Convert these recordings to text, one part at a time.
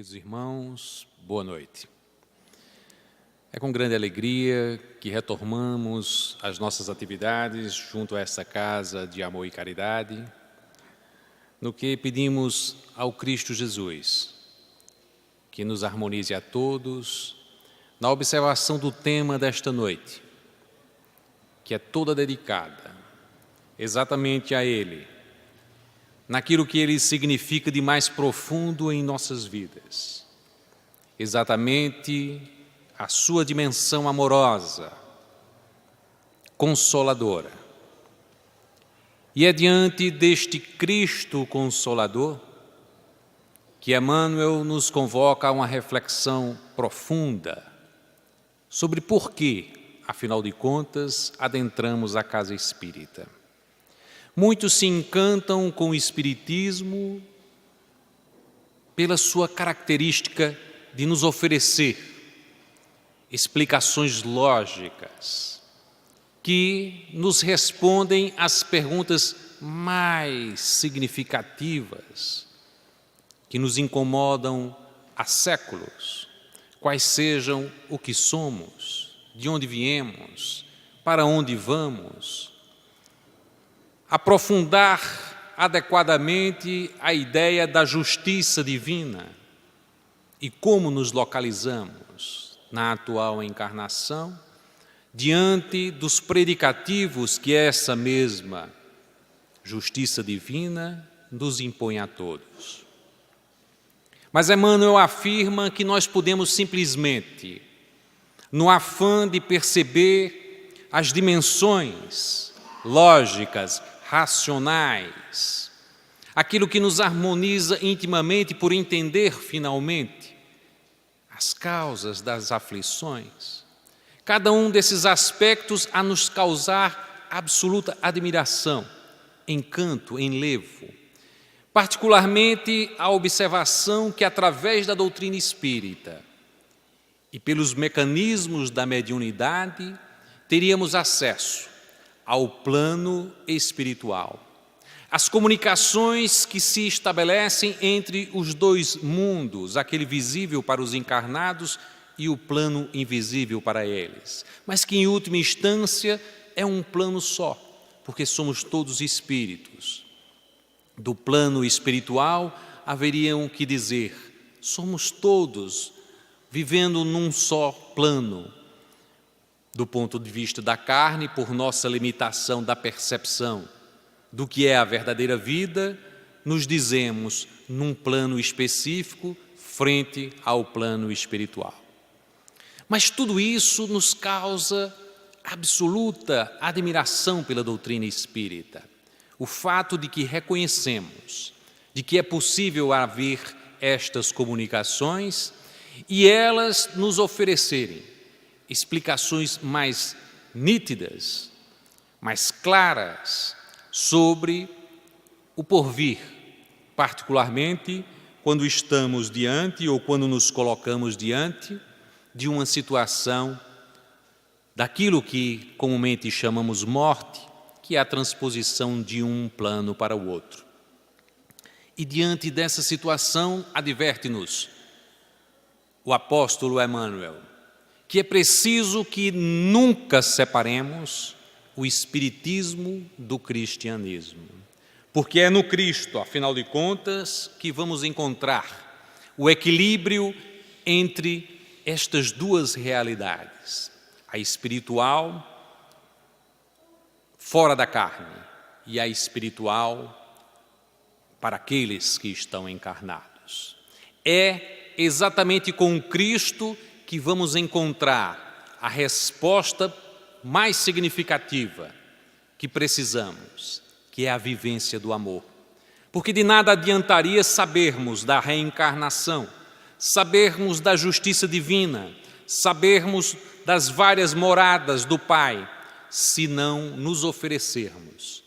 Queridos irmãos, boa noite. É com grande alegria que retomamos as nossas atividades junto a essa casa de amor e caridade, no que pedimos ao Cristo Jesus que nos harmonize a todos na observação do tema desta noite, que é toda dedicada exatamente a Ele, naquilo que Ele significa de mais profundo em nossas vidas, exatamente a sua dimensão amorosa, consoladora. E é diante deste Cristo Consolador que Emmanuel nos convoca a uma reflexão profunda sobre por que, afinal de contas, adentramos a casa espírita. Muitos se encantam com o Espiritismo pela sua característica de nos oferecer explicações lógicas que nos respondem às perguntas mais significativas que nos incomodam há séculos, quais sejam o que somos, de onde viemos, para onde vamos. Aprofundar adequadamente a ideia da justiça divina e como nos localizamos na atual encarnação diante dos predicativos que essa mesma justiça divina nos impõe a todos. Mas Emmanuel afirma que nós podemos simplesmente, no afã de perceber as dimensões lógicas, racionais, aquilo que nos harmoniza intimamente por entender finalmente as causas das aflições, cada um desses aspectos a nos causar absoluta admiração, encanto, enlevo, particularmente a observação que através da doutrina espírita e pelos mecanismos da mediunidade teríamos acesso ao plano espiritual. As comunicações que se estabelecem entre os dois mundos, aquele visível para os encarnados e o plano invisível para eles, mas que em última instância é um plano só, porque somos todos espíritos. Do plano espiritual haveriam que dizer, somos todos vivendo num só plano, do ponto de vista da carne, por nossa limitação da percepção do que é a verdadeira vida, nos dizemos num plano específico frente ao plano espiritual. Mas tudo isso nos causa absoluta admiração pela doutrina espírita. O fato de que reconhecemos de que é possível haver estas comunicações e elas nos oferecerem explicações mais nítidas, mais claras sobre o porvir, particularmente quando estamos diante ou quando nos colocamos diante de uma situação daquilo que comumente chamamos morte, que é a transposição de um plano para o outro. E diante dessa situação, adverte-nos o apóstolo Emmanuel, que é preciso que nunca separemos o espiritismo do cristianismo, porque é no Cristo, afinal de contas, que vamos encontrar o equilíbrio entre estas duas realidades, a espiritual fora da carne e a espiritual para aqueles que estão encarnados. É exatamente com o Cristo que vamos encontrar a resposta mais significativa que precisamos, que é a vivência do amor. Porque de nada adiantaria sabermos da reencarnação, sabermos da justiça divina, sabermos das várias moradas do Pai, se não nos oferecermos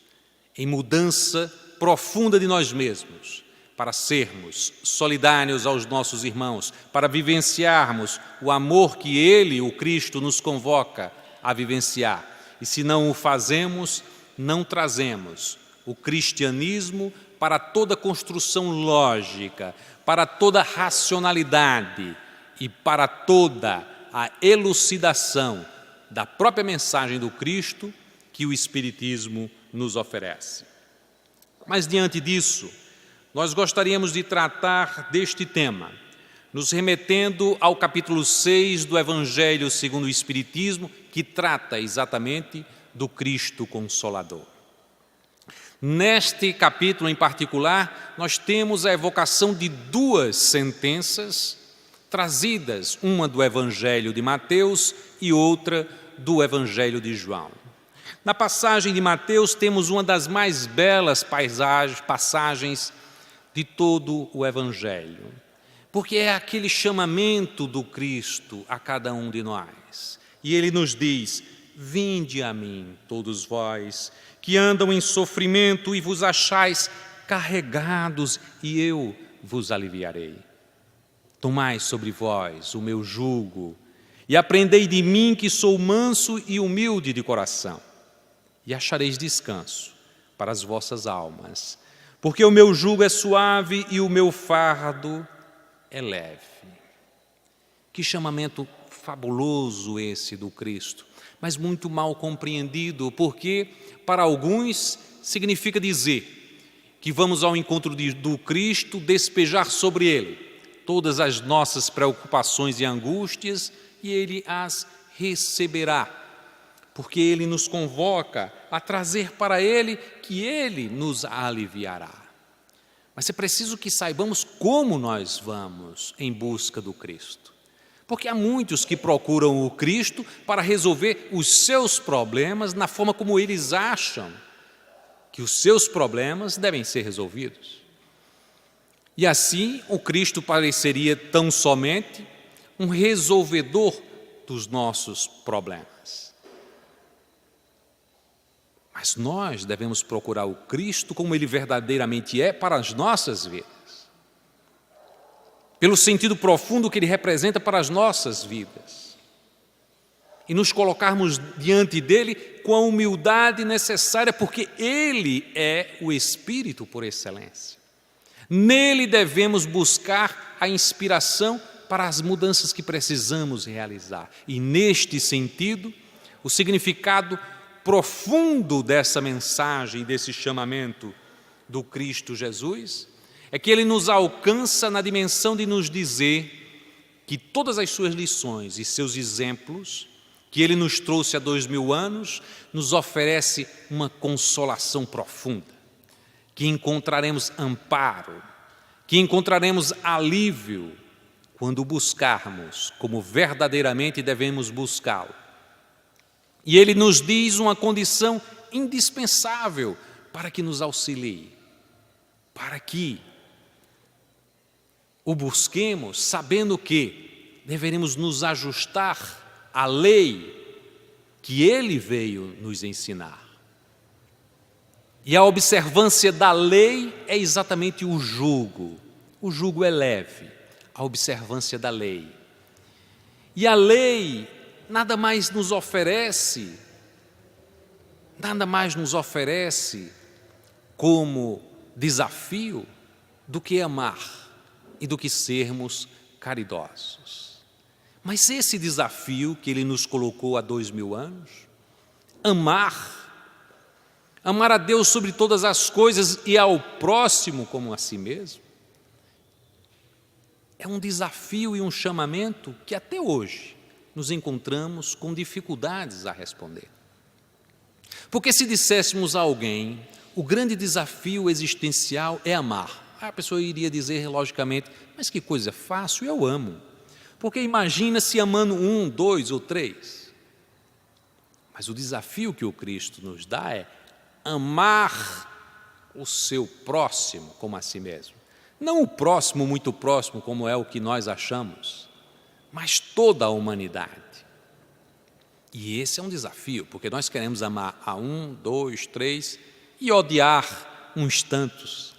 em mudança profunda de nós mesmos, para sermos solidários aos nossos irmãos, para vivenciarmos o amor que Ele, o Cristo, nos convoca a vivenciar. E se não o fazemos, não trazemos o cristianismo para toda construção lógica, para toda racionalidade e para toda a elucidação da própria mensagem do Cristo que o Espiritismo nos oferece. Mas diante disso, nós gostaríamos de tratar deste tema, nos remetendo ao capítulo 6 do Evangelho segundo o Espiritismo, que trata exatamente do Cristo Consolador. Neste capítulo em particular, nós temos a evocação de duas sentenças trazidas, uma do Evangelho de Mateus e outra do Evangelho de João. Na passagem de Mateus temos uma das mais belas passagens de todo o Evangelho, porque é aquele chamamento do Cristo a cada um de nós. E Ele nos diz: vinde a mim, todos vós, que andam em sofrimento e vos achais carregados, e eu vos aliviarei. Tomai sobre vós o meu jugo, e aprendei de mim, que sou manso e humilde de coração, e achareis descanso para as vossas almas, porque o meu jugo é suave e o meu fardo é leve. Que chamamento fabuloso esse do Cristo, mas muito mal compreendido, porque para alguns significa dizer que vamos ao encontro do Cristo, despejar sobre Ele todas as nossas preocupações e angústias, e Ele as receberá, porque Ele nos convoca a trazer para Ele, que Ele nos aliviará. Mas é preciso que saibamos como nós vamos em busca do Cristo, porque há muitos que procuram o Cristo para resolver os seus problemas na forma como eles acham que os seus problemas devem ser resolvidos. E assim o Cristo pareceria tão somente um resolvedor dos nossos problemas. Mas nós devemos procurar o Cristo como Ele verdadeiramente é para as nossas vidas, pelo sentido profundo que Ele representa para as nossas vidas, e nos colocarmos diante dEle com a humildade necessária, porque Ele é o Espírito por excelência. Nele devemos buscar a inspiração para as mudanças que precisamos realizar. E neste sentido, o significado profundo dessa mensagem, desse chamamento do Cristo Jesus, é que Ele nos alcança na dimensão de nos dizer que todas as suas lições e seus exemplos, que Ele nos trouxe há 2000 anos, nos oferece uma consolação profunda, que encontraremos amparo, que encontraremos alívio quando o buscarmos como verdadeiramente devemos buscá-lo. E Ele nos diz uma condição indispensável para que nos auxilie, para que o busquemos sabendo que deveremos nos ajustar à lei que Ele veio nos ensinar. E a observância da lei é exatamente o jugo. O jugo é leve, a observância da lei. E a lei nada mais nos oferece como desafio do que amar e do que sermos caridosos. Mas esse desafio que Ele nos colocou há 2000 anos, amar a Deus sobre todas as coisas e ao próximo como a si mesmo, é um desafio e um chamamento que até hoje nos encontramos com dificuldades a responder. Porque se disséssemos a alguém, o grande desafio existencial é amar, a pessoa iria dizer logicamente, mas que coisa fácil, eu amo. Porque imagina se amando 1, 2 ou 3. Mas o desafio que o Cristo nos dá é amar o seu próximo como a si mesmo. Não o próximo, muito próximo, como é o que nós achamos, mas toda a humanidade. E esse é um desafio, porque nós queremos amar a 1, 2, 3 e odiar uns tantos.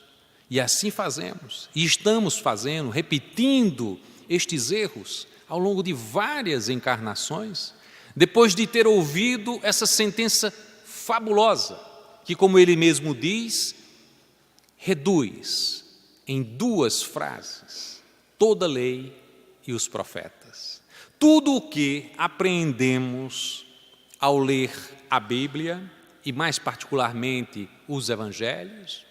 E assim fazemos, e estamos fazendo, repetindo estes erros ao longo de várias encarnações, depois de ter ouvido essa sentença fabulosa, que, como Ele mesmo diz, reduz em 2 frases toda a lei e os profetas. Tudo o que apreendemos ao ler a Bíblia, e mais particularmente os Evangelhos,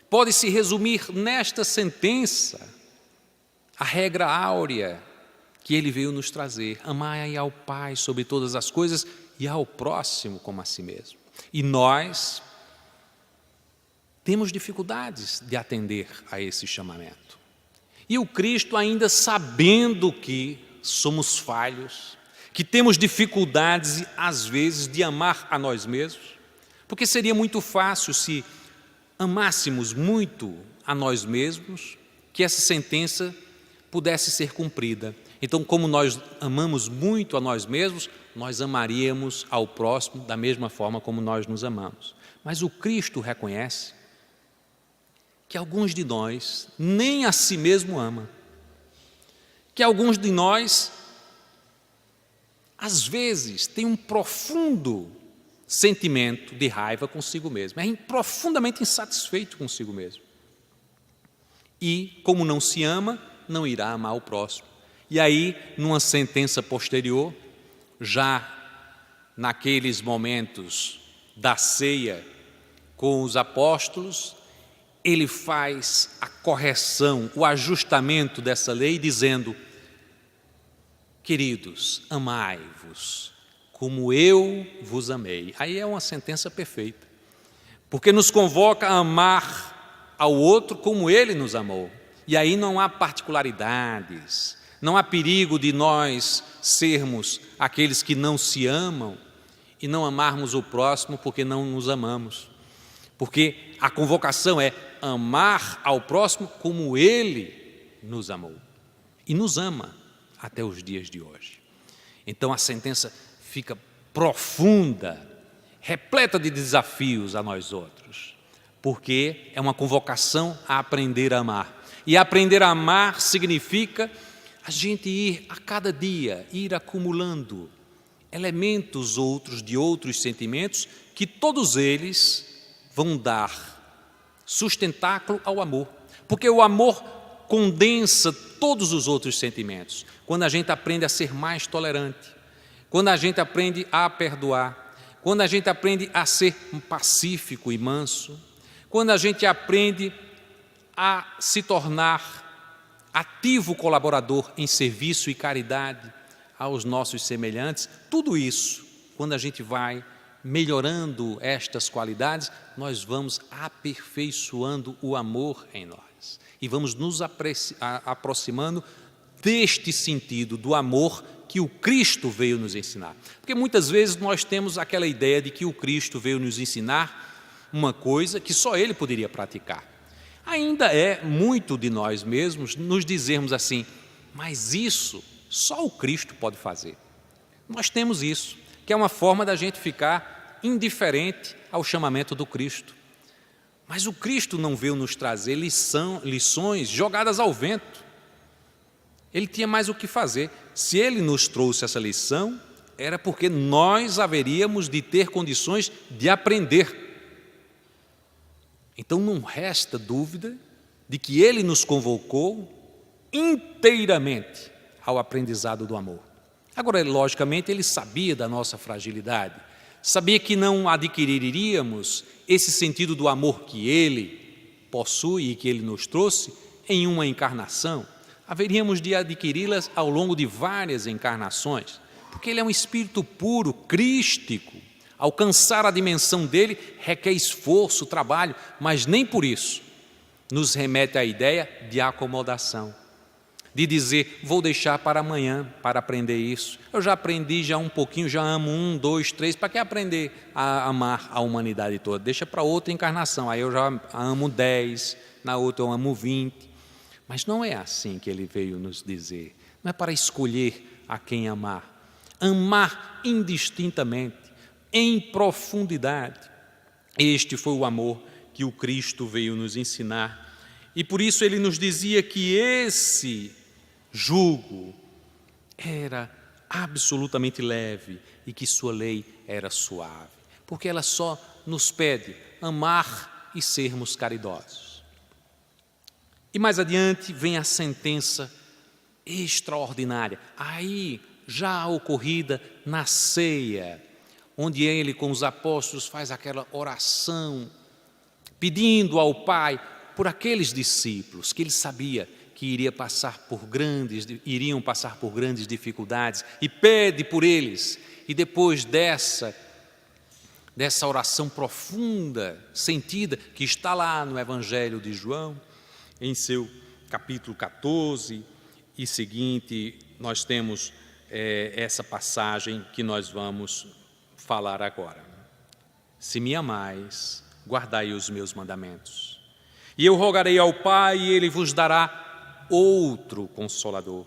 pode se resumir nesta sentença, a regra áurea que ele veio nos trazer: amai ao Pai sobre todas as coisas e ao próximo como a si mesmo. E nós temos dificuldades de atender a esse chamamento. E o Cristo, ainda sabendo que somos falhos, que temos dificuldades, às vezes, de amar a nós mesmos, porque seria muito fácil se amássemos muito a nós mesmos, que essa sentença pudesse ser cumprida. Então, como nós amamos muito a nós mesmos, nós amaríamos ao próximo da mesma forma como nós nos amamos. Mas o Cristo reconhece que alguns de nós nem a si mesmo ama, que alguns de nós, às vezes, têm um profundo sentimento de raiva consigo mesmo, é profundamente insatisfeito consigo mesmo. E, como não se ama, não irá amar o próximo. E aí, numa sentença posterior, já naqueles momentos da ceia com os apóstolos, ele faz a correção, o ajustamento dessa lei, dizendo: queridos, amai-vos como eu vos amei. Aí é uma sentença perfeita, porque nos convoca a amar ao outro como ele nos amou. E aí não há particularidades, não há perigo de nós sermos aqueles que não se amam e não amarmos o próximo porque não nos amamos. Porque a convocação é amar ao próximo como ele nos amou e nos ama até os dias de hoje. Então a sentença fica profunda, repleta de desafios a nós outros, porque é uma convocação a aprender a amar. E aprender a amar significa a gente ir a cada dia, ir acumulando elementos outros de outros sentimentos, que todos eles vão dar sustentáculo ao amor, porque o amor condensa todos os outros sentimentos. Quando a gente aprende a ser mais tolerante, quando a gente aprende a perdoar, quando a gente aprende a ser pacífico e manso, quando a gente aprende a se tornar ativo colaborador em serviço e caridade aos nossos semelhantes, tudo isso, quando a gente vai melhorando estas qualidades, nós vamos aperfeiçoando o amor em nós e vamos nos aproximando deste sentido do amor que o Cristo veio nos ensinar. Porque muitas vezes nós temos aquela ideia de que o Cristo veio nos ensinar uma coisa que só Ele poderia praticar. Ainda é muito de nós mesmos nos dizermos assim: mas isso só o Cristo pode fazer. Nós temos isso, que é uma forma da gente ficar indiferente ao chamamento do Cristo. Mas o Cristo não veio nos trazer lições jogadas ao vento. Ele tinha mais o que fazer. Se Ele nos trouxe essa lição, era porque nós haveríamos de ter condições de aprender. Então não resta dúvida de que Ele nos convocou inteiramente ao aprendizado do amor. Agora, logicamente, Ele sabia da nossa fragilidade, sabia que não adquiriríamos esse sentido do amor que Ele possui e que Ele nos trouxe em uma encarnação. Haveríamos de adquiri-las ao longo de várias encarnações, porque Ele é um espírito puro, crístico. Alcançar a dimensão dele requer esforço, trabalho, mas nem por isso nos remete à ideia de acomodação, de dizer: vou deixar para amanhã para aprender isso. Eu já aprendi já um pouquinho, já amo 1, 2, 3, para que aprender a amar a humanidade toda? Deixa para outra encarnação, aí eu já amo 10, na outra eu amo 20. Mas não é assim que Ele veio nos dizer, não é para escolher a quem amar. Amar indistintamente, em profundidade. Este foi o amor que o Cristo veio nos ensinar. E por isso Ele nos dizia que esse jugo era absolutamente leve e que sua lei era suave, porque ela só nos pede amar e sermos caridosos. E mais adiante vem a sentença extraordinária, aí já ocorrida na ceia, onde ele com os apóstolos faz aquela oração, pedindo ao Pai por aqueles discípulos que ele sabia que iriam passar por grandes dificuldades, e pede por eles. E depois dessa oração profunda, sentida, que está lá no Evangelho de João, em seu capítulo 14 e seguinte, nós temos essa passagem que nós vamos falar agora. Se me amais, guardai os meus mandamentos. E eu rogarei ao Pai, e Ele vos dará outro Consolador,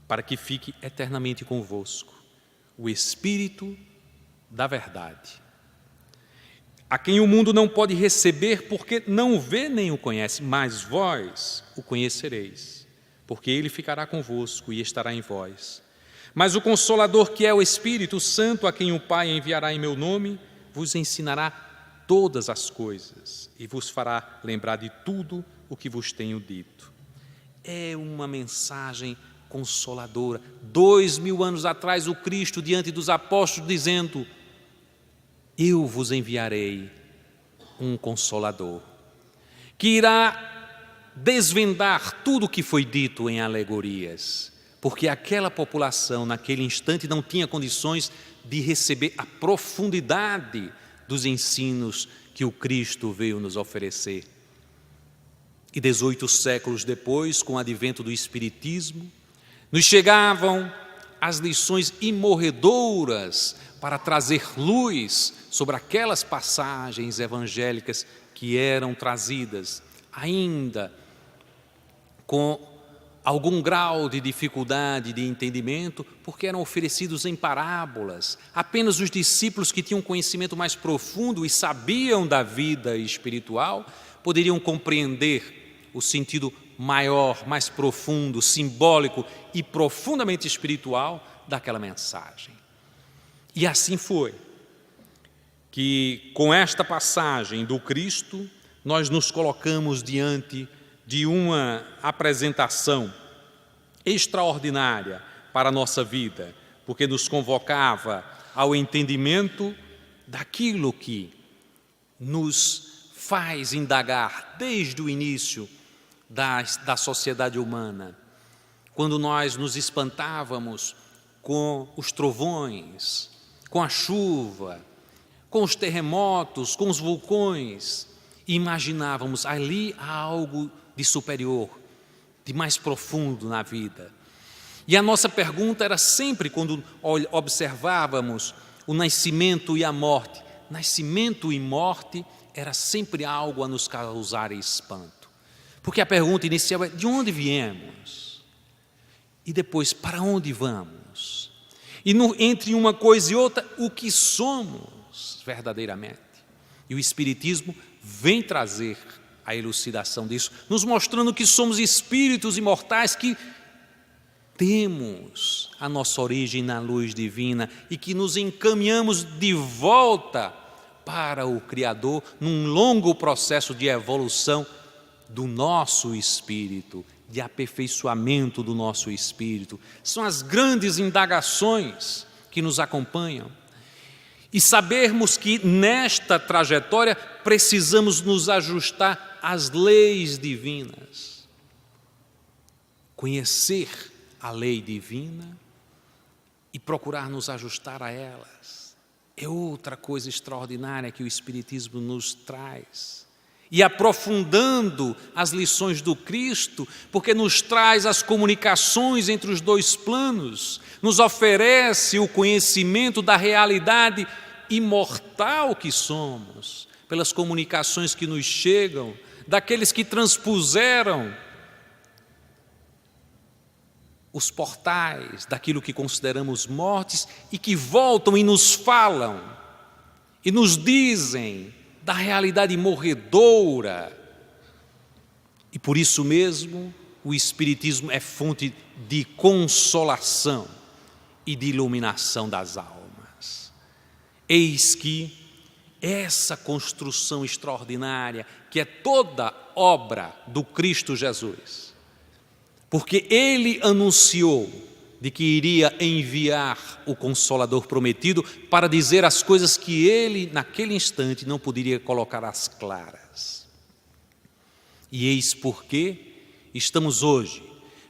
para que fique eternamente convosco, o Espírito da verdade, a quem o mundo não pode receber, porque não o vê nem o conhece, mas vós o conhecereis, porque Ele ficará convosco e estará em vós. Mas o Consolador, que é o Espírito Santo, a quem o Pai enviará em meu nome, vos ensinará todas as coisas e vos fará lembrar de tudo o que vos tenho dito. É uma mensagem consoladora. 2000 anos atrás, o Cristo diante dos apóstolos dizendo: eu vos enviarei um Consolador, que irá desvendar tudo o que foi dito em alegorias, porque aquela população naquele instante não tinha condições de receber a profundidade dos ensinos que o Cristo veio nos oferecer. E 18 séculos depois, com o advento do Espiritismo, nos chegavam as lições imorredoras para trazer luz sobre aquelas passagens evangélicas que eram trazidas, ainda com algum grau de dificuldade de entendimento, porque eram oferecidos em parábolas. Apenas os discípulos que tinham conhecimento mais profundo e sabiam da vida espiritual poderiam compreender o sentido maior, mais profundo, simbólico e profundamente espiritual daquela mensagem. E assim foi que, com esta passagem do Cristo, nós nos colocamos diante de uma apresentação extraordinária para a nossa vida, porque nos convocava ao entendimento daquilo que nos faz indagar desde o início da sociedade humana, quando nós nos espantávamos com os trovões, com a chuva, com os terremotos, com os vulcões, e imaginávamos ali há algo de superior, de mais profundo na vida. E a nossa pergunta era sempre, quando observávamos o nascimento e a morte, nascimento e morte era sempre algo a nos causar espanto. Porque a pergunta inicial é: de onde viemos? E depois, para onde vamos? E entre uma coisa e outra, o que somos verdadeiramente? E o Espiritismo vem trazer a elucidação disso, nos mostrando que somos espíritos imortais, que temos a nossa origem na luz divina e que nos encaminhamos de volta para o Criador num longo processo de evolução do nosso espírito, de aperfeiçoamento do nosso espírito. São as grandes indagações que nos acompanham. E sabermos que nesta trajetória precisamos nos ajustar às leis divinas. Conhecer a lei divina e procurar nos ajustar a elas é outra coisa extraordinária que o Espiritismo nos traz. E aprofundando as lições do Cristo, porque nos traz as comunicações entre os dois planos, nos oferece o conhecimento da realidade imortal que somos, pelas comunicações que nos chegam, daqueles que transpuseram os portais daquilo que consideramos mortes e que voltam e nos falam e nos dizem da realidade morredoura. E por isso mesmo o Espiritismo é fonte de consolação e de iluminação das almas. Eis que essa construção extraordinária que é toda obra do Cristo Jesus. Porque Ele anunciou de que iria enviar o Consolador prometido para dizer as coisas que Ele, naquele instante, não poderia colocar às claras. E eis porque estamos hoje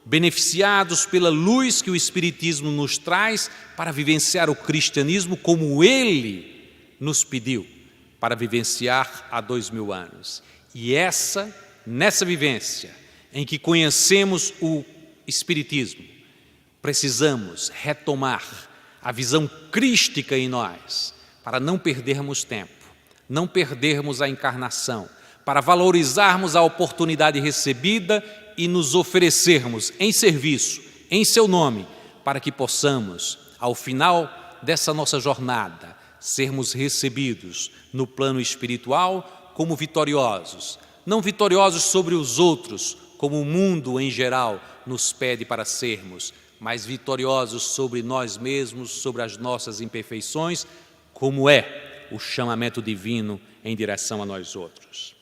beneficiados pela luz que o Espiritismo nos traz para vivenciar o cristianismo como Ele nos pediu para vivenciar há 2000 anos. E nessa vivência em que conhecemos o Espiritismo, precisamos retomar a visão crística em nós, para não perdermos tempo, não perdermos a encarnação, para valorizarmos a oportunidade recebida e nos oferecermos em serviço, em seu nome, para que possamos, ao final dessa nossa jornada, sermos recebidos no plano espiritual como vitoriosos, não vitoriosos sobre os outros, como o mundo em geral nos pede para sermos, mas vitoriosos sobre nós mesmos, sobre as nossas imperfeições, como é o chamamento divino em direção a nós outros.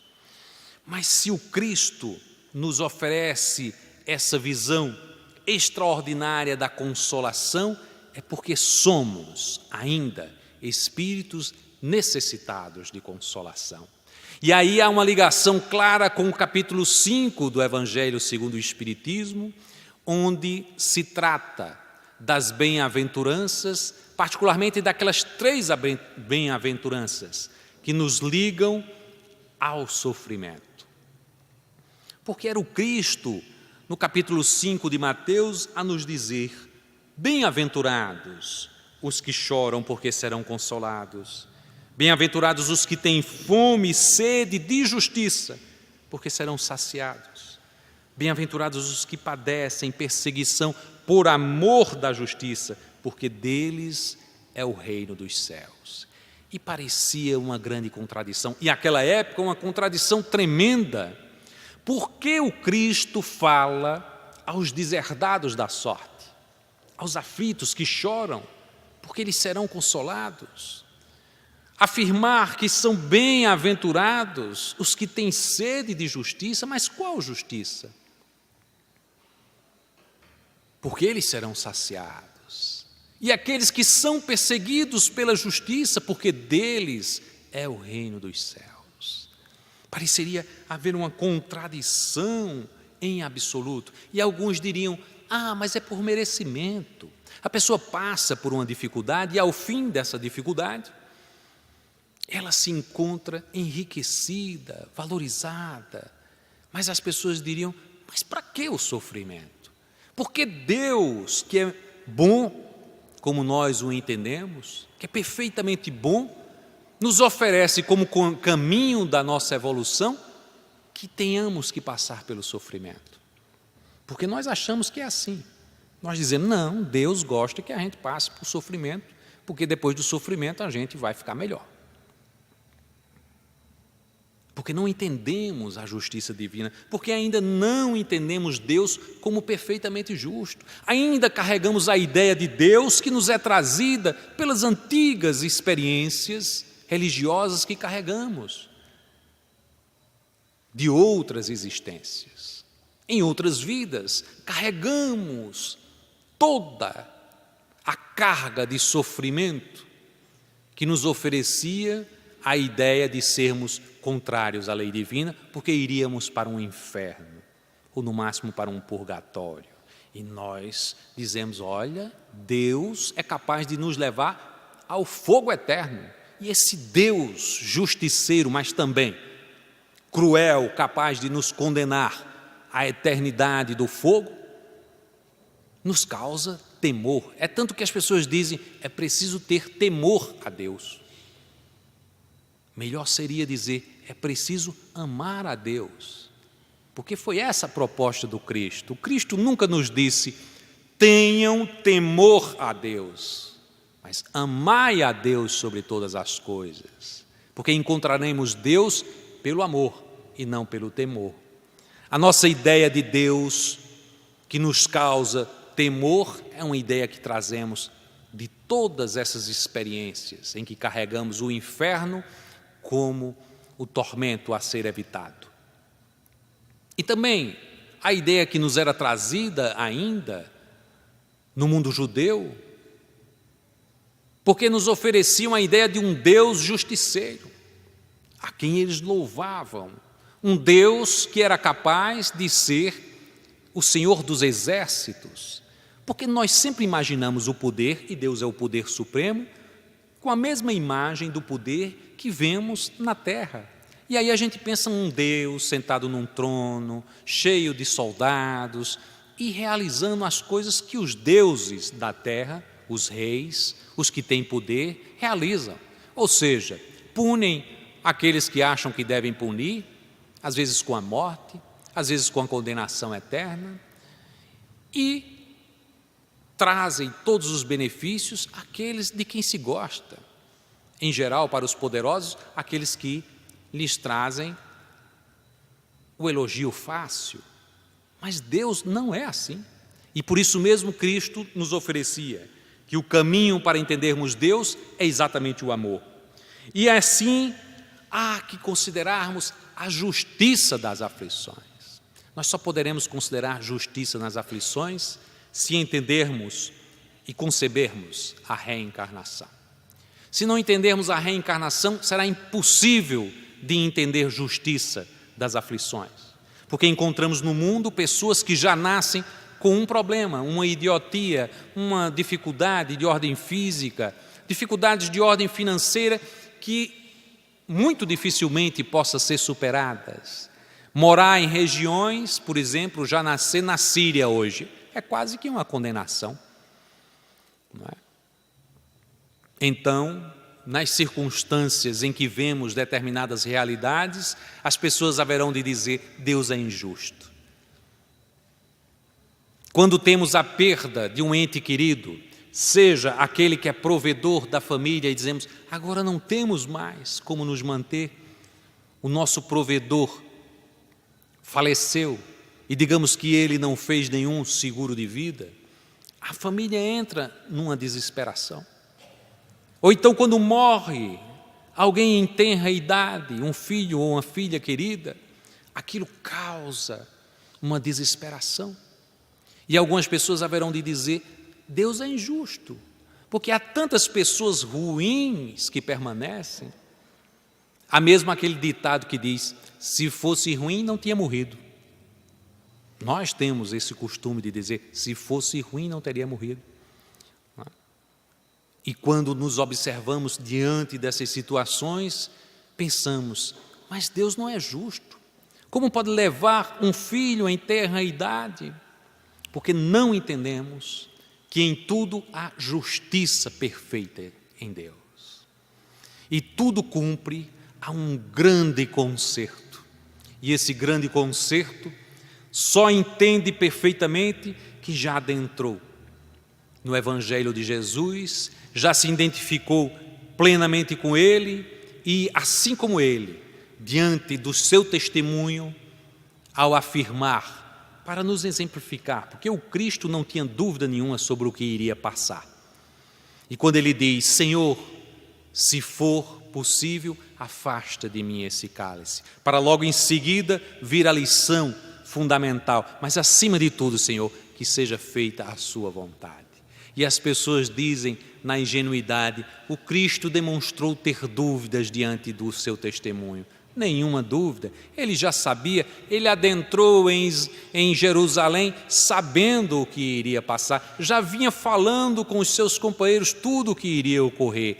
Mas se o Cristo nos oferece essa visão extraordinária da consolação, é porque somos ainda espíritos necessitados de consolação. E aí há uma ligação clara com o capítulo 5 do Evangelho segundo o Espiritismo, onde se trata das bem-aventuranças, particularmente daquelas 3 bem-aventuranças que nos ligam ao sofrimento. Porque era o Cristo, no capítulo 5 de Mateus, a nos dizer: bem-aventurados os que choram, porque serão consolados. Bem-aventurados os que têm fome e sede de justiça, porque serão saciados. Bem-aventurados os que padecem perseguição por amor da justiça, porque deles é o reino dos céus. E parecia uma grande contradição, e naquela época uma contradição tremenda. Por que o Cristo fala aos deserdados da sorte, aos aflitos que choram, porque eles serão consolados? Afirmar que são bem-aventurados os que têm sede de justiça, mas qual justiça? Porque eles serão saciados. E aqueles que são perseguidos pela justiça, porque deles é o reino dos céus. Pareceria haver uma contradição em absoluto. E alguns diriam: mas é por merecimento. A pessoa passa por uma dificuldade e ao fim dessa dificuldade, ela se encontra enriquecida, valorizada. Mas as pessoas diriam: mas para que o sofrimento? Porque Deus, que é bom, como nós o entendemos, que é perfeitamente bom, nos oferece como caminho da nossa evolução que tenhamos que passar pelo sofrimento. Porque nós achamos que é assim. Nós dizemos: não, Deus gosta que a gente passe por sofrimento, porque depois do sofrimento a gente vai ficar melhor. Porque não entendemos a justiça divina, porque ainda não entendemos Deus como perfeitamente justo. Ainda carregamos a ideia de Deus que nos é trazida pelas antigas experiências religiosas que carregamos, de outras existências. Em outras vidas, carregamos toda a carga de sofrimento que nos oferecia a ideia de sermos contrários à lei divina, porque iríamos para um inferno, ou no máximo para um purgatório. E nós dizemos: olha, Deus é capaz de nos levar ao fogo eterno. E esse Deus justiceiro, mas também cruel, capaz de nos condenar à eternidade do fogo, nos causa temor. É tanto que as pessoas dizem: é preciso ter temor a Deus. Melhor seria dizer: é preciso amar a Deus, porque foi essa a proposta do Cristo. O Cristo nunca nos disse: tenham temor a Deus, mas amai a Deus sobre todas as coisas, porque encontraremos Deus pelo amor e não pelo temor. A nossa ideia de Deus que nos causa temor é uma ideia que trazemos de todas essas experiências em que carregamos o inferno como o tormento a ser evitado. E também a ideia que nos era trazida ainda no mundo judeu, porque nos ofereciam a ideia de um Deus justiceiro, a quem eles louvavam, um Deus que era capaz de ser o Senhor dos exércitos, porque nós sempre imaginamos o poder, e Deus é o poder supremo, com a mesma imagem do poder que vemos na terra. E aí a gente pensa um Deus sentado num trono, cheio de soldados, e realizando as coisas que os deuses da terra, os reis, os que têm poder, realizam. Ou seja, punem aqueles que acham que devem punir, às vezes com a morte, às vezes com a condenação eterna, e trazem todos os benefícios àqueles de quem se gosta. Em geral, para os poderosos, aqueles que lhes trazem o elogio fácil. Mas Deus não é assim. E por isso mesmo Cristo nos oferecia que o caminho para entendermos Deus é exatamente o amor. E assim há que considerarmos a justiça das aflições. Nós só poderemos considerar justiça nas aflições se entendermos e concebermos a reencarnação. Se não entendermos a reencarnação, será impossível de entender justiça das aflições, porque encontramos no mundo pessoas que já nascem com um problema, uma idiotia, uma dificuldade de ordem física, dificuldades de ordem financeira que muito dificilmente possam ser superadas. Morar em regiões, por exemplo, já nascer na Síria hoje, é quase que uma condenação. Não é? Então, nas circunstâncias em que vemos determinadas realidades, as pessoas haverão de dizer: Deus é injusto. Quando temos a perda de um ente querido, seja aquele que é provedor da família, e dizemos: agora não temos mais como nos manter, o nosso provedor faleceu, e digamos que ele não fez nenhum seguro de vida, a família entra numa desesperação. Ou então, quando morre alguém em tenra idade, um filho ou uma filha querida, aquilo causa uma desesperação. E algumas pessoas haverão de dizer: Deus é injusto, porque há tantas pessoas ruins que permanecem. Há mesmo aquele ditado que diz: se fosse ruim, não tinha morrido. Nós temos esse costume de dizer: se fosse ruim, não teria morrido. E quando nos observamos diante dessas situações, pensamos: mas Deus não é justo. Como pode levar um filho em tenra idade? Porque não entendemos que em tudo há justiça perfeita em Deus. E tudo cumpre a um grande concerto. E esse grande concerto só entende perfeitamente que já adentrou no Evangelho de Jesus, já se identificou plenamente com Ele e, assim como Ele, diante do seu testemunho, ao afirmar, para nos exemplificar, porque o Cristo não tinha dúvida nenhuma sobre o que iria passar. E quando Ele diz: Senhor, se for possível, afasta de mim esse cálice, para logo em seguida vir a lição fundamental, mas acima de tudo, Senhor, que seja feita a sua vontade. E as pessoas dizem, na ingenuidade: o Cristo demonstrou ter dúvidas diante do seu testemunho. Nenhuma dúvida, ele já sabia, ele adentrou em Jerusalém sabendo o que iria passar, já vinha falando com os seus companheiros tudo o que iria ocorrer,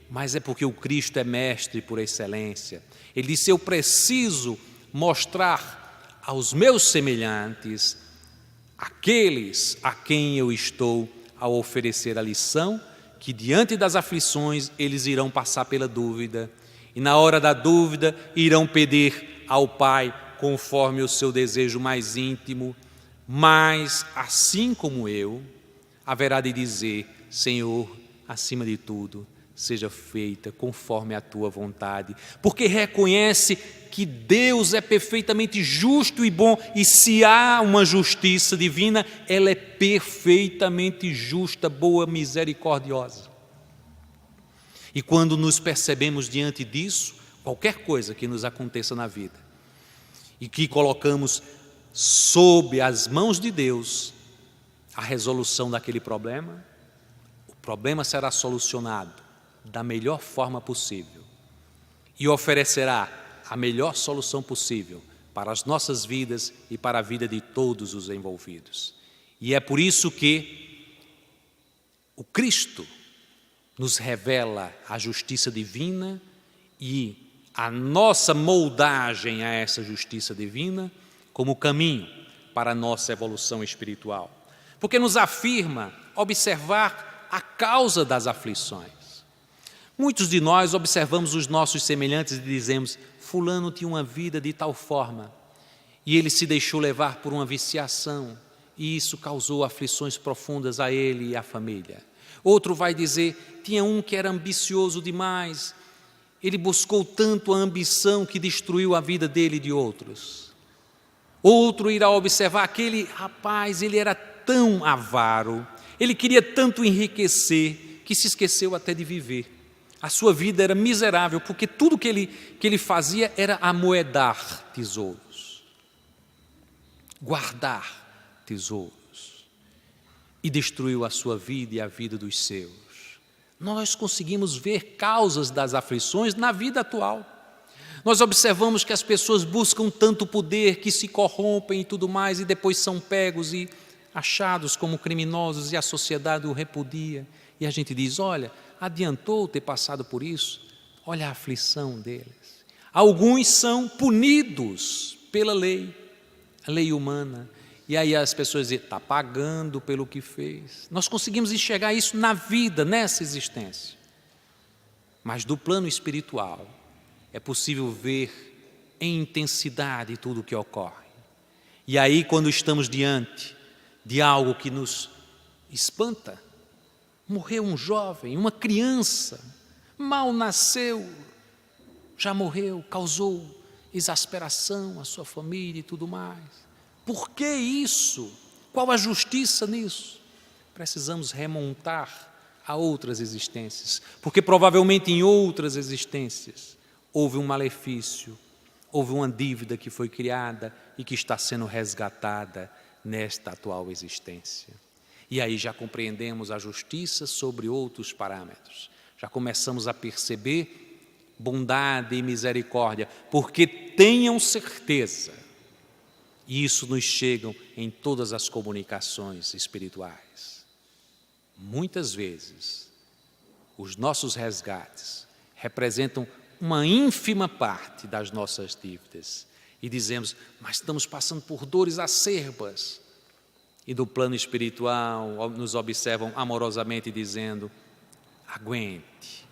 mas é porque o Cristo é mestre por excelência. Ele disse: eu preciso mostrar aos meus semelhantes, aqueles a quem eu estou a oferecer a lição, que diante das aflições eles irão passar pela dúvida, e na hora da dúvida irão pedir ao Pai conforme o seu desejo mais íntimo, mas assim como eu, haverá de dizer: Senhor, acima de tudo, seja feita conforme a tua vontade, porque reconhece que Deus é perfeitamente justo e bom, e se há uma justiça divina, ela é perfeitamente justa, boa, misericordiosa. E quando nos percebemos diante disso, qualquer coisa que nos aconteça na vida, e que colocamos sob as mãos de Deus a resolução daquele problema, o problema será solucionado da melhor forma possível e oferecerá a melhor solução possível para as nossas vidas e para a vida de todos os envolvidos. E é por isso que o Cristo nos revela a justiça divina e a nossa moldagem a essa justiça divina como caminho para a nossa evolução espiritual. Porque nos afirma observar a causa das aflições. Muitos de nós observamos os nossos semelhantes e dizemos: fulano tinha uma vida de tal forma e ele se deixou levar por uma viciação e isso causou aflições profundas a ele e à família. Outro vai dizer: tinha um que era ambicioso demais, ele buscou tanto a ambição que destruiu a vida dele e de outros. Outro irá observar: aquele rapaz, ele era tão avaro, ele queria tanto enriquecer que se esqueceu até de viver. A sua vida era miserável, porque tudo que ele fazia era amoedar tesouros, guardar tesouros, e destruiu a sua vida e a vida dos seus. Nós conseguimos ver causas das aflições na vida atual. Nós observamos que as pessoas buscam tanto poder que se corrompem e tudo mais, e depois são pegos e achados como criminosos e a sociedade o repudia. E a gente diz: olha, adiantou ter passado por isso? Olha a aflição deles. Alguns são punidos pela lei, a lei humana. E aí as pessoas dizem: está pagando pelo que fez. Nós conseguimos enxergar isso na vida, nessa existência. Mas do plano espiritual, é possível ver em intensidade tudo o que ocorre. E aí, quando estamos diante de algo que nos espanta, morreu um jovem, uma criança, mal nasceu, já morreu, causou exasperação à sua família e tudo mais. Por que isso? Qual a justiça nisso? Precisamos remontar a outras existências, porque provavelmente em outras existências houve um malefício, houve uma dívida que foi criada e que está sendo resgatada nesta atual existência. E aí já compreendemos a justiça sobre outros parâmetros. Já começamos a perceber bondade e misericórdia, porque tenham certeza, e isso nos chega em todas as comunicações espirituais. Muitas vezes, os nossos resgates representam uma ínfima parte das nossas dívidas. E dizemos: mas estamos passando por dores acerbas. E do plano espiritual nos observam amorosamente dizendo: aguente,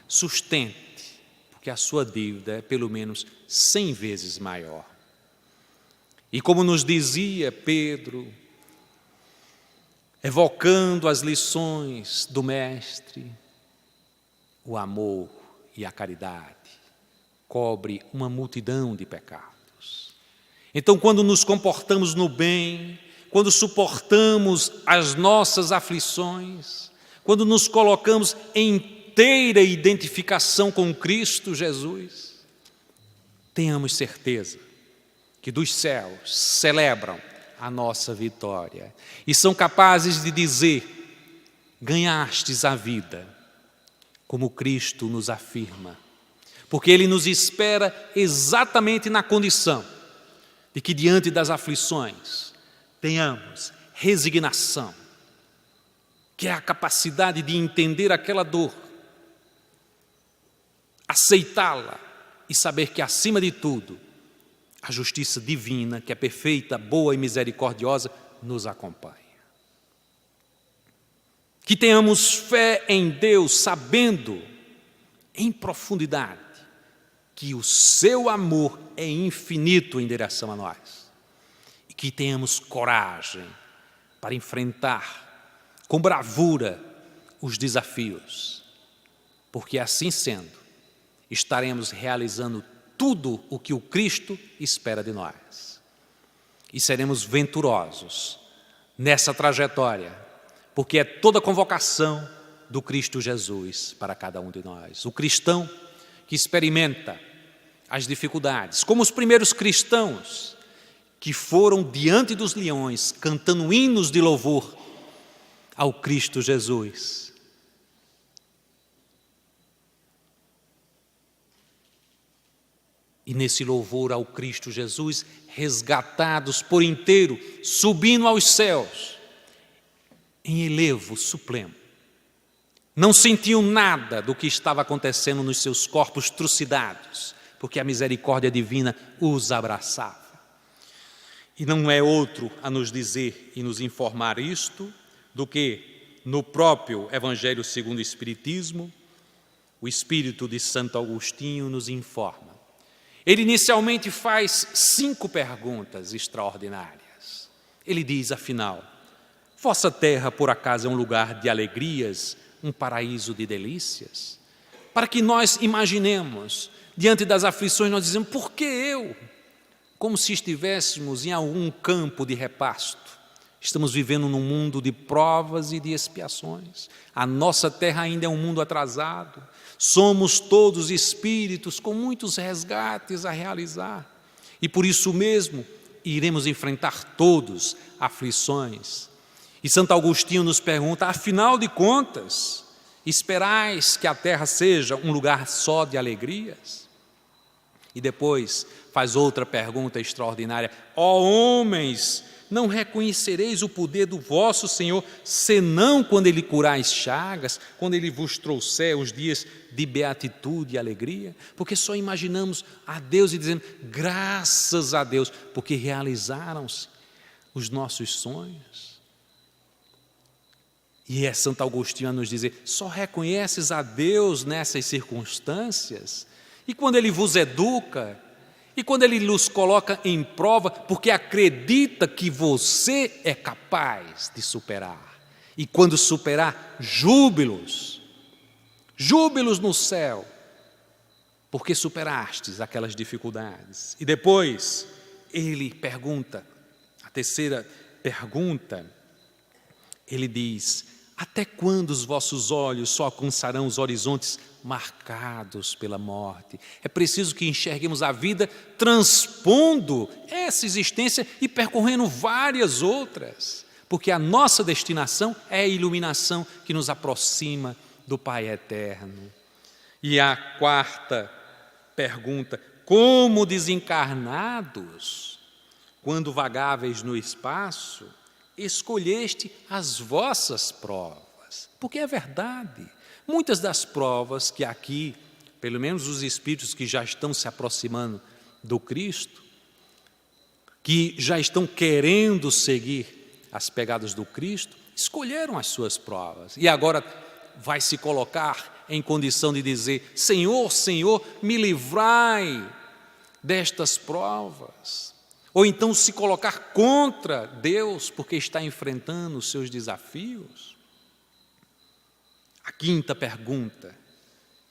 sustente, porque a sua dívida é pelo menos 100 vezes maior. E como nos dizia Pedro, evocando as lições do Mestre, o amor e a caridade cobre uma multidão de pecados. Então, quando nos comportamos no bem, quando suportamos as nossas aflições, quando nos colocamos em inteira identificação com Cristo Jesus, tenhamos certeza que dos céus celebram a nossa vitória e são capazes de dizer: ganhastes a vida, como Cristo nos afirma, porque Ele nos espera exatamente na condição de que diante das aflições tenhamos resignação, que é a capacidade de entender aquela dor, aceitá-la e saber que, acima de tudo, a justiça divina, que é perfeita, boa e misericordiosa, nos acompanha. Que tenhamos fé em Deus, sabendo em profundidade que o seu amor é infinito em direção a nós. E que tenhamos coragem para enfrentar com bravura os desafios, porque assim sendo, estaremos realizando tudo o que o Cristo espera de nós. E seremos venturosos nessa trajetória, porque é toda a convocação do Cristo Jesus para cada um de nós. O cristão que experimenta as dificuldades, como os primeiros cristãos que foram diante dos leões cantando hinos de louvor ao Cristo Jesus. E nesse louvor ao Cristo Jesus, resgatados por inteiro, subindo aos céus, em elevo supremo, não sentiam nada do que estava acontecendo nos seus corpos trucidados, porque a misericórdia divina os abraçava. E não é outro a nos dizer e nos informar isto do que no próprio Evangelho segundo o Espiritismo, o Espírito de Santo Agostinho nos informa. Ele inicialmente faz 5 perguntas extraordinárias. Ele diz, afinal, vossa terra por acaso é um lugar de alegrias, um paraíso de delícias? Para que nós imaginemos, diante das aflições, nós dizemos, por que eu? Como se estivéssemos em algum campo de repasto. Estamos vivendo num mundo de provas e de expiações. A nossa terra ainda é um mundo atrasado. Somos todos espíritos com muitos resgates a realizar. E por isso mesmo, iremos enfrentar todos aflições. E Santo Agostinho nos pergunta, afinal de contas, esperais que a terra seja um lugar só de alegrias? E depois faz outra pergunta extraordinária. Ó homens, não reconhecereis o poder do vosso Senhor, senão quando Ele curar as chagas, quando Ele vos trouxer os dias de beatitude e alegria? Porque só imaginamos a Deus e dizendo, graças a Deus, porque realizaram-se os nossos sonhos. E é Santo Agostinho a nos dizer, só reconheces a Deus nessas circunstâncias? E quando Ele vos educa, e quando Ele nos coloca em prova, porque acredita que você é capaz de superar. E quando superar, júbilos no céu, porque superastes aquelas dificuldades. E depois, Ele pergunta, a terceira pergunta, Ele diz, até quando os vossos olhos só alcançarão os horizontes marcados pela morte? É preciso que enxerguemos a vida transpondo essa existência e percorrendo várias outras, porque a nossa destinação é a iluminação que nos aproxima do Pai Eterno. E a quarta pergunta, como desencarnados, quando vagáveis no espaço, escolheste as vossas provas? Porque é verdade, muitas das provas que aqui, pelo menos os espíritos que já estão se aproximando do Cristo, que já estão querendo seguir as pegadas do Cristo, escolheram as suas provas. E agora vai se colocar em condição de dizer, Senhor, Senhor, me livrai destas provas. Ou então se colocar contra Deus, porque está enfrentando os seus desafios. A quinta pergunta,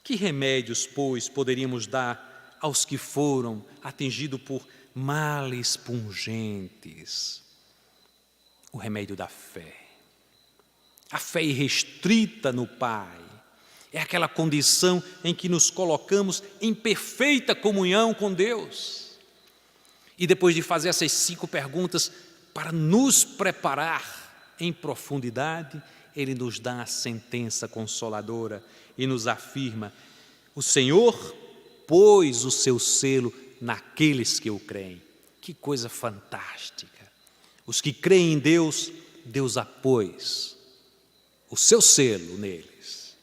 que remédios, pois, poderíamos dar aos que foram atingidos por males pungentes? O remédio da fé. A fé irrestrita no Pai. É aquela condição em que nos colocamos em perfeita comunhão com Deus. E depois de fazer essas 5 perguntas, para nos preparar em profundidade, Ele nos dá a sentença consoladora e nos afirma, o Senhor pôs o seu selo naqueles que o creem. Que coisa fantástica! Os que creem em Deus, Deus a pôs o seu selo neles.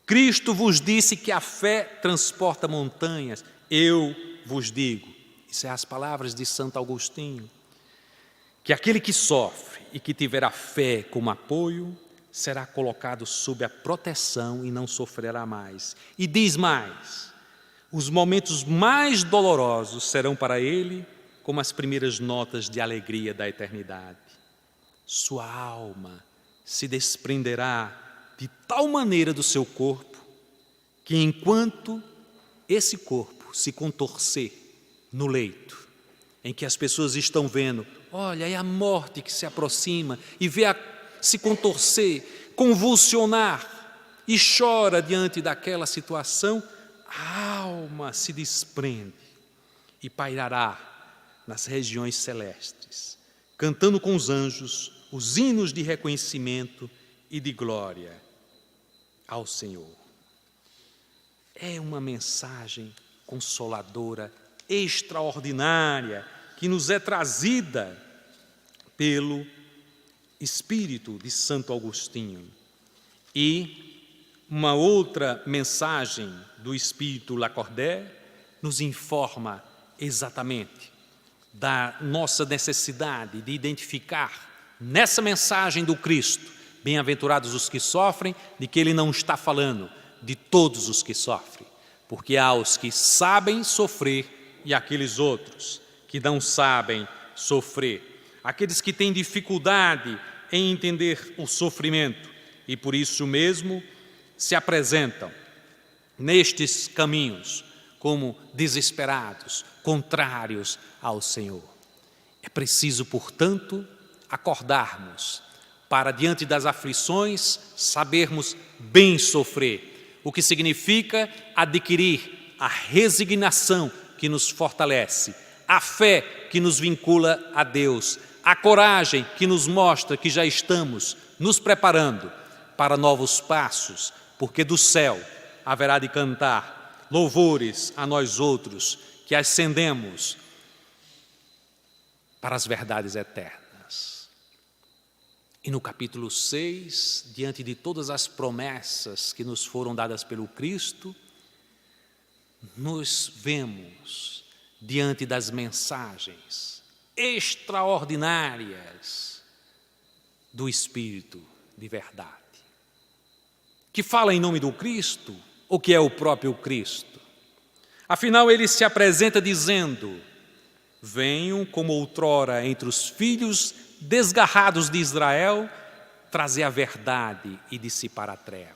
Cristo vos disse que a fé transporta montanhas. Eu vos digo, isso são as palavras de Santo Agostinho, que aquele que sofre e que tiver a fé como apoio, será colocado sob a proteção e não sofrerá mais. E diz mais, os momentos mais dolorosos serão para ele como as primeiras notas de alegria da eternidade. Sua alma se desprenderá de tal maneira do seu corpo, que enquanto esse corpo se contorcer no leito, em que as pessoas estão vendo, olha, é a morte que se aproxima, e vê se contorcer, convulsionar, e chora diante daquela situação, a alma se desprende e pairará nas regiões celestes, cantando com os anjos os hinos de reconhecimento e de glória ao Senhor. É uma mensagem consoladora, extraordinária, que nos é trazida pelo Espírito de Santo Agostinho. E uma outra mensagem do Espírito Lacordaire nos informa exatamente da nossa necessidade de identificar nessa mensagem do Cristo, bem-aventurados os que sofrem, de que ele não está falando de todos os que sofrem, porque há os que sabem sofrer e aqueles outros que não sabem sofrer, aqueles que têm dificuldade em entender o sofrimento e por isso mesmo se apresentam nestes caminhos como desesperados, contrários ao Senhor. É preciso, portanto, acordarmos para, diante das aflições, sabermos bem sofrer, o que significa adquirir a resignação que nos fortalece, a fé que nos vincula a Deus, a coragem que nos mostra que já estamos nos preparando para novos passos, porque do céu haverá de cantar louvores a nós outros que ascendemos para as verdades eternas. E no capítulo 6, diante de todas as promessas que nos foram dadas pelo Cristo, nos vemos diante das mensagens extraordinárias do Espírito de verdade, que fala em nome do Cristo, ou que é o próprio Cristo. Afinal, ele se apresenta dizendo: venham como outrora entre os filhos desgarrados de Israel, trazer a verdade e dissipar a treva.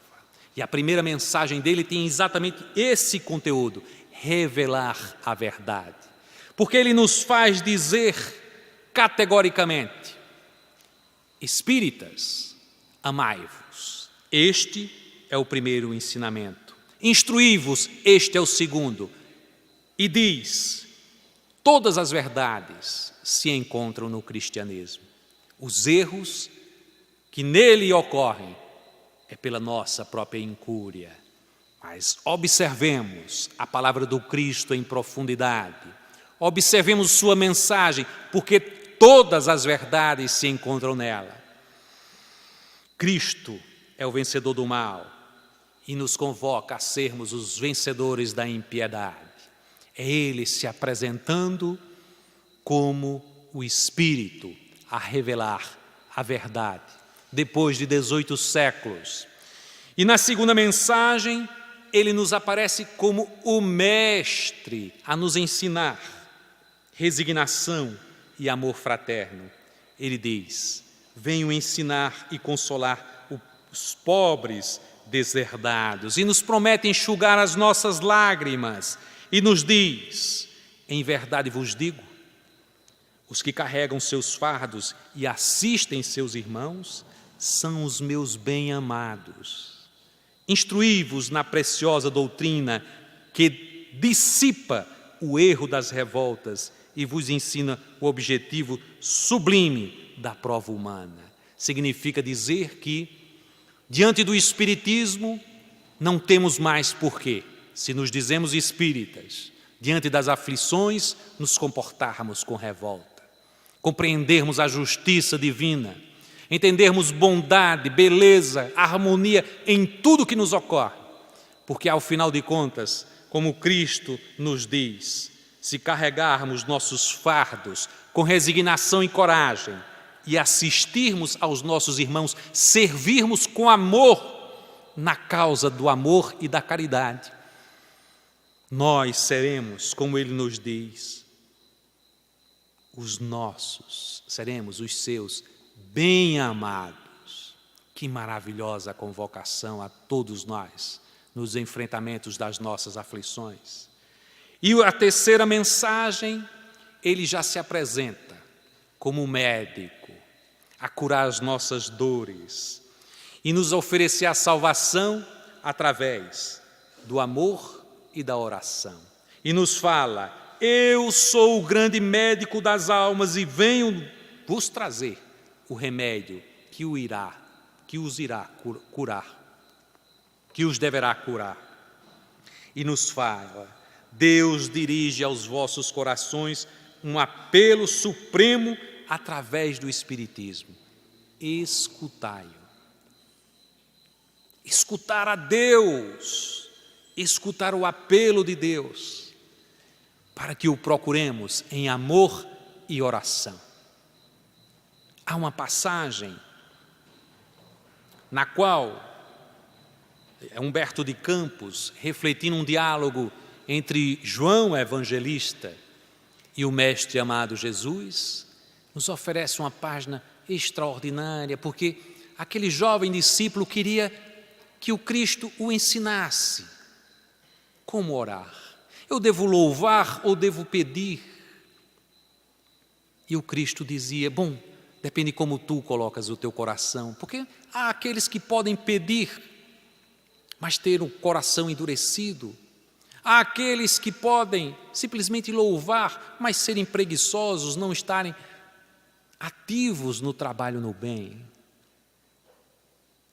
E a primeira mensagem dele tem exatamente esse conteúdo: revelar a verdade. Porque ele nos faz dizer categoricamente: espíritas, amai-vos. Este é o primeiro ensinamento. Instruí-vos, este é o segundo. E diz: todas as verdades se encontram no cristianismo. Os erros que nele ocorrem é pela nossa própria incúria. Mas observemos a palavra do Cristo em profundidade. Observemos sua mensagem, porque todas as verdades se encontram nela. Cristo é o vencedor do mal e nos convoca a sermos os vencedores da impiedade. É Ele se apresentando como o Espírito a revelar a verdade, depois de 18 séculos. E na segunda mensagem, Ele nos aparece como o Mestre a nos ensinar resignação e amor fraterno. Ele diz: venho ensinar e consolar os pobres deserdados, e nos promete enxugar as nossas lágrimas, e nos diz: em verdade vos digo, os que carregam seus fardos e assistem seus irmãos são os meus bem-amados. Instruí-vos na preciosa doutrina que dissipa o erro das revoltas e vos ensina o objetivo sublime da prova humana. Significa dizer que, diante do Espiritismo, não temos mais porquê, se nos dizemos espíritas, diante das aflições, nos comportarmos com revolta, compreendermos a justiça divina, entendermos bondade, beleza, harmonia em tudo que nos ocorre, porque ao final de contas, como Cristo nos diz, se carregarmos nossos fardos com resignação e coragem e assistirmos aos nossos irmãos, servirmos com amor na causa do amor e da caridade, nós seremos, como Ele nos diz, os nossos, seremos os seus bem-amados. Que maravilhosa convocação a todos nós nos enfrentamentos das nossas aflições. E a terceira mensagem, Ele já se apresenta como médico, a curar as nossas dores e nos oferecer a salvação através do amor e da oração. E nos fala eu sou o grande médico das almas e venho vos trazer o remédio que os irá curar, que os deverá curar. E nos fala, Deus dirige aos vossos corações um apelo supremo através do Espiritismo. Escutai-o. Escutar a Deus, escutar o apelo de Deus, para que o procuremos em amor e oração. Há uma passagem na qual Humberto de Campos, refletindo um diálogo entre João Evangelista e o Mestre amado Jesus, nos oferece uma página extraordinária, porque aquele jovem discípulo queria que o Cristo o ensinasse como orar. Eu devo louvar ou devo pedir? E o Cristo dizia, bom, depende como tu colocas o teu coração, porque há aqueles que podem pedir, mas ter o coração endurecido. Há aqueles que podem simplesmente louvar, mas serem preguiçosos, não estarem ativos no trabalho no bem.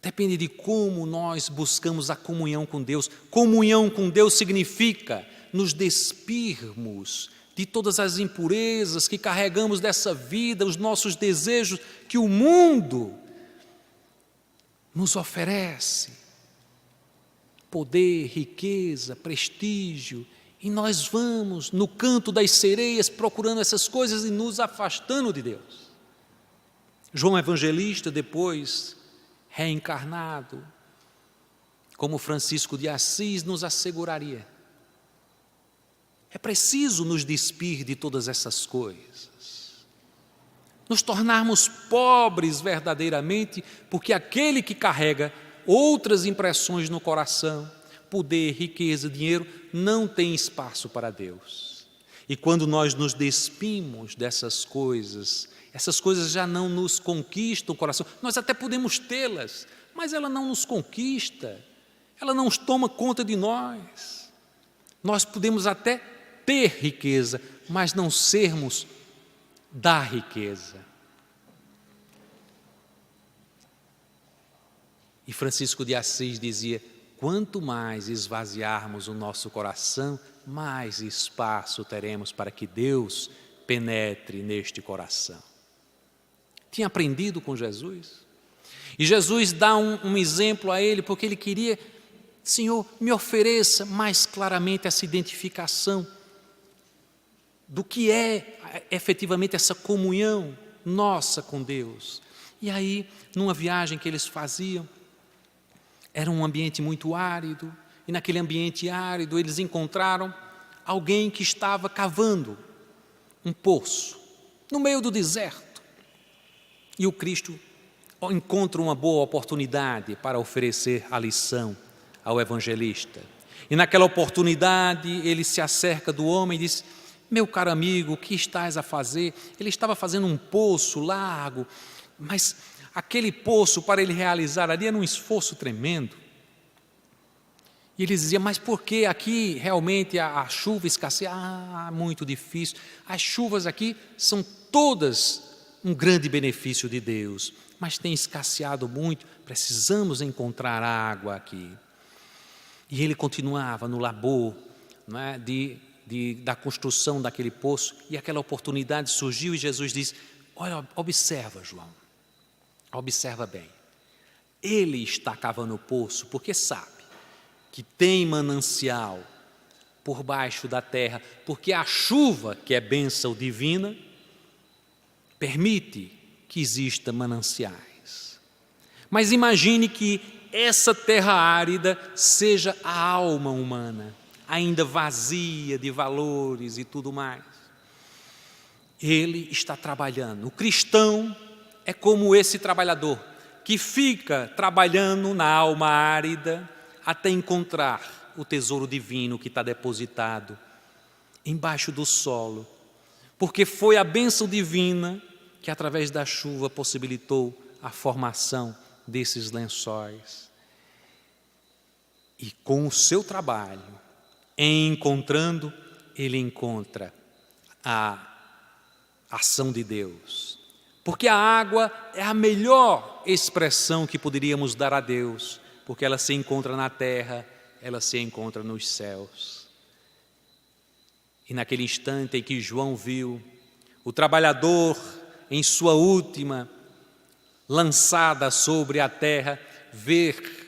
Depende de como nós buscamos a comunhão com Deus. Comunhão com Deus significa nos despirmos de todas as impurezas que carregamos dessa vida, os nossos desejos que o mundo nos oferece. Poder, riqueza, prestígio, e nós vamos no canto das sereias procurando essas coisas e nos afastando de Deus. João Evangelista, depois reencarnado, como Francisco de Assis, nos asseguraria. É preciso nos despir de todas essas coisas, nos tornarmos pobres verdadeiramente, porque aquele que carrega outras impressões no coração, poder, riqueza, dinheiro, não tem espaço para Deus. E quando nós nos despimos dessas coisas, essas coisas já não nos conquistam o coração. Nós até podemos tê-las, mas ela não nos conquista, ela não toma conta de nós. Nós podemos até ter riqueza, mas não sermos da riqueza. E Francisco de Assis dizia, quanto mais esvaziarmos o nosso coração, mais espaço teremos para que Deus penetre neste coração. Tinha aprendido com Jesus. E Jesus dá um exemplo a ele, porque ele queria, Senhor, me ofereça mais claramente essa identificação do que é efetivamente essa comunhão nossa com Deus. E aí, numa viagem que eles faziam, era um ambiente muito árido, e naquele ambiente árido eles encontraram alguém que estava cavando um poço, no meio do deserto. E o Cristo encontra uma boa oportunidade para oferecer a lição ao evangelista. E naquela oportunidade ele se acerca do homem e diz, meu caro amigo, o que estás a fazer? Ele estava fazendo um poço largo, mas aquele poço para ele realizar ali era um esforço tremendo. E ele dizia, mas por que aqui realmente a chuva escasseia? Muito difícil. As chuvas aqui são todas um grande benefício de Deus, mas tem escasseado muito, precisamos encontrar água aqui. E ele continuava no labor, não é, da construção daquele poço, e aquela oportunidade surgiu e Jesus disse, olha, observa, João, observa bem, ele está cavando o poço porque sabe que tem manancial por baixo da terra, porque a chuva, que é bênção divina, permite que exista mananciais. Mas imagine que essa terra árida seja a alma humana, ainda vazia de valores e tudo mais. Ele está trabalhando. O cristão é como esse trabalhador que fica trabalhando na alma árida até encontrar o tesouro divino que está depositado embaixo do solo, porque foi a bênção divina que através da chuva possibilitou a formação desses lençóis. E com o seu trabalho, encontrando, ele encontra a ação de Deus. Porque a água é a melhor expressão que poderíamos dar a Deus, porque ela se encontra na terra, ela se encontra nos céus. E naquele instante em que João viu o trabalhador em sua última lançada sobre a terra, ver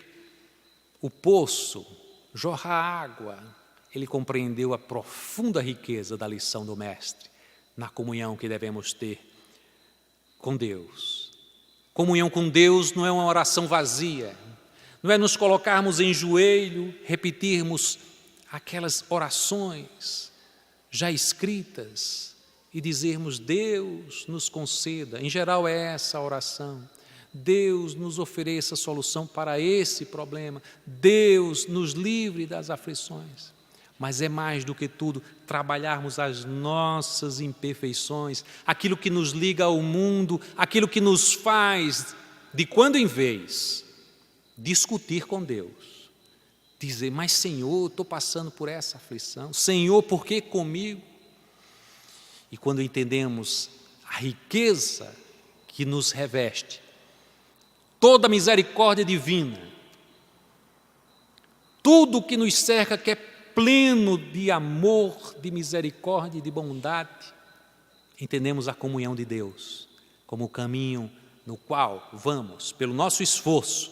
o poço jorrar água, ele compreendeu a profunda riqueza da lição do Mestre, na comunhão que devemos ter com Deus. Comunhão com Deus não é uma oração vazia, não é nos colocarmos em joelho, repetirmos aquelas orações já escritas e dizermos: Deus nos conceda. Em geral é essa a oração. Deus nos ofereça solução para esse problema. Deus nos livre das aflições. Mas é mais do que tudo trabalharmos as nossas imperfeições, aquilo que nos liga ao mundo, aquilo que nos faz, de quando em vez, discutir com Deus. Dizer: mas Senhor, estou passando por essa aflição. Senhor, por que comigo? E quando entendemos a riqueza que nos reveste, toda a misericórdia divina, tudo que nos cerca que é pleno de amor, de misericórdia e de bondade, entendemos a comunhão de Deus como o caminho no qual vamos, pelo nosso esforço,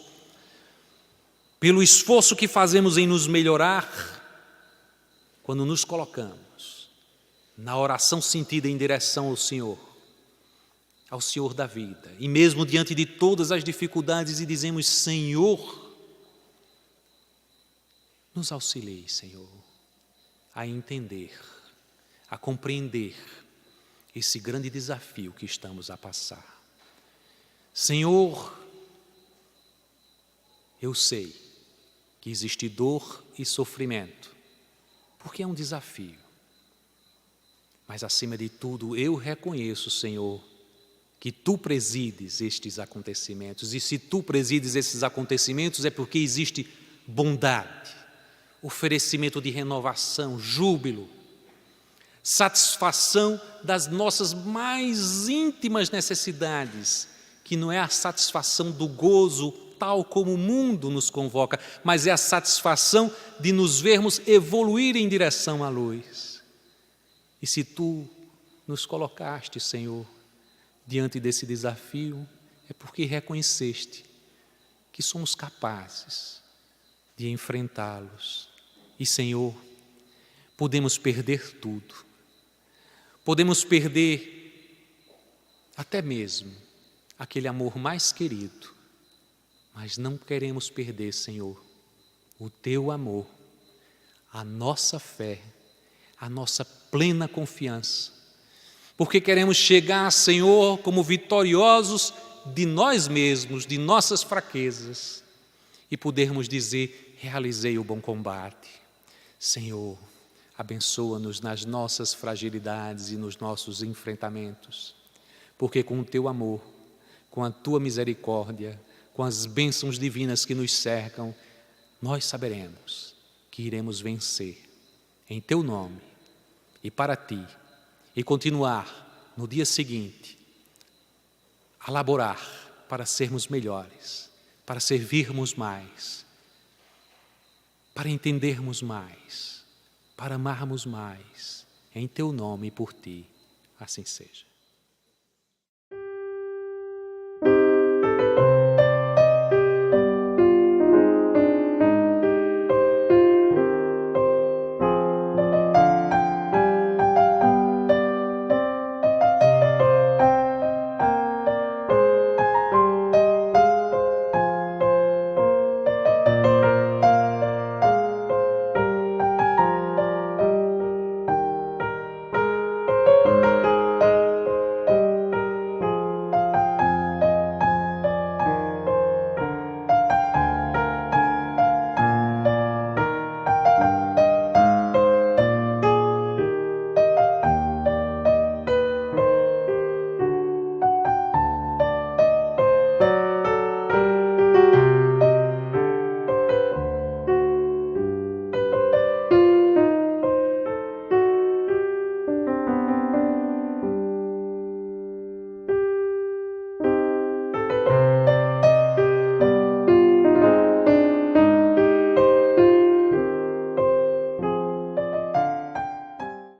pelo esforço que fazemos em nos melhorar, quando nos colocamos na oração sentida em direção ao Senhor da vida, e mesmo diante de todas as dificuldades, e dizemos: Senhor, nos auxilie, Senhor, a entender, a compreender esse grande desafio que estamos a passar. Senhor, eu sei que existe dor e sofrimento, porque é um desafio. Mas, acima de tudo, eu reconheço, Senhor, que Tu presides estes acontecimentos. E se Tu presides esses acontecimentos é porque existe bondade, oferecimento de renovação, júbilo, satisfação das nossas mais íntimas necessidades, que não é a satisfação do gozo tal como o mundo nos convoca, mas é a satisfação de nos vermos evoluir em direção à luz. E se Tu nos colocaste, Senhor, diante desse desafio, é porque reconheceste que somos capazes de enfrentá-los. E, Senhor, podemos perder tudo. Podemos perder até mesmo aquele amor mais querido, mas não queremos perder, Senhor, o Teu amor, a nossa fé, a nossa plena confiança, porque queremos chegar, Senhor, como vitoriosos de nós mesmos, de nossas fraquezas, e podermos dizer: realizei o bom combate. Senhor, abençoa-nos nas nossas fragilidades e nos nossos enfrentamentos, porque com o Teu amor, com a Tua misericórdia, com as bênçãos divinas que nos cercam, nós saberemos que iremos vencer em Teu nome e para Ti, e continuar no dia seguinte a laborar para sermos melhores, para servirmos mais, para entendermos mais, para amarmos mais, em Teu nome e por Ti, assim seja.